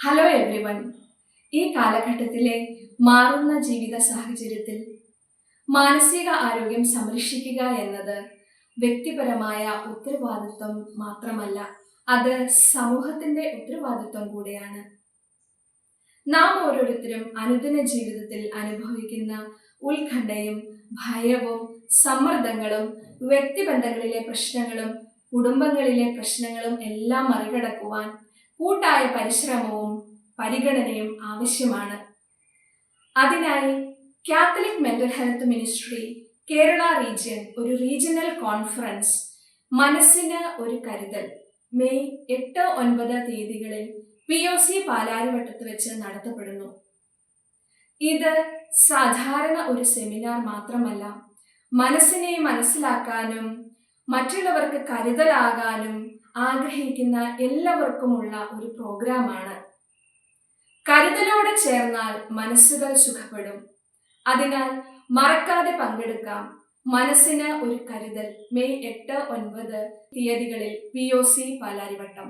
Hello everyone. ഈ കാലഘട്ടത്തിലെ മാറുന്ന ജീവിത സാഹചര്യത്തിൽ മാനസിക ആരോഗ്യം സംരക്ഷിക്കുക എന്നത് വ്യക്തിപരമായ ഉത്തരവാദിത്വം മാത്രമല്ല, അത് സമൂഹത്തിന്റെ ഉത്തരവാദിത്വം കൂടെയാണ്. നാം ഓരോരുത്തരും അനുദിന ജീവിതത്തിൽ അനുഭവിക്കുന്ന ഉത്കണ്ഠയും ഭയവും സമ്മർദ്ദങ്ങളും വ്യക്തിബന്ധങ്ങളിലെ പ്രശ്നങ്ങളും കുടുംബങ്ങളിലെ പ്രശ്നങ്ങളും എല്ലാം മറികടക്കുവാൻ കൂട്ടായ പരിശ്രമവും പരിഗണനയും ആവശ്യമാണ്. അതിനായി Catholic mental health ministry Kerala region ഒരു റീജിയണൽ കോൺഫറൻസ് മനസ്സിന് ഒരു കരുതൽ മെയ് 8-9 തീയതികളിൽ POC പാലാരിവട്ടത്ത് വെച്ച് നടത്തപ്പെടുന്നു. ഇത് സാധാരണ ഒരു സെമിനാർ മാത്രമല്ല, മനസ്സിനെ മനസ്സിലാക്കാനും മറ്റുള്ളവർക്ക് കരുതലാകാനും ആഗ്രഹിക്കുന്ന എല്ലാവർക്കുമുള്ള ഒരു പ്രോഗ്രാമാണ്. കരുതലോടെ ചേർന്നാൽ മനസ്സുകൾ സുഖപ്പെടും. അതിനാൽ മറക്കാതെ പങ്കെടുക്കാം. മനസ്സിന് ഒരു കരുതൽ മെയ് 8-9 തീയതികളിൽ POC പാലാരിവട്ടം.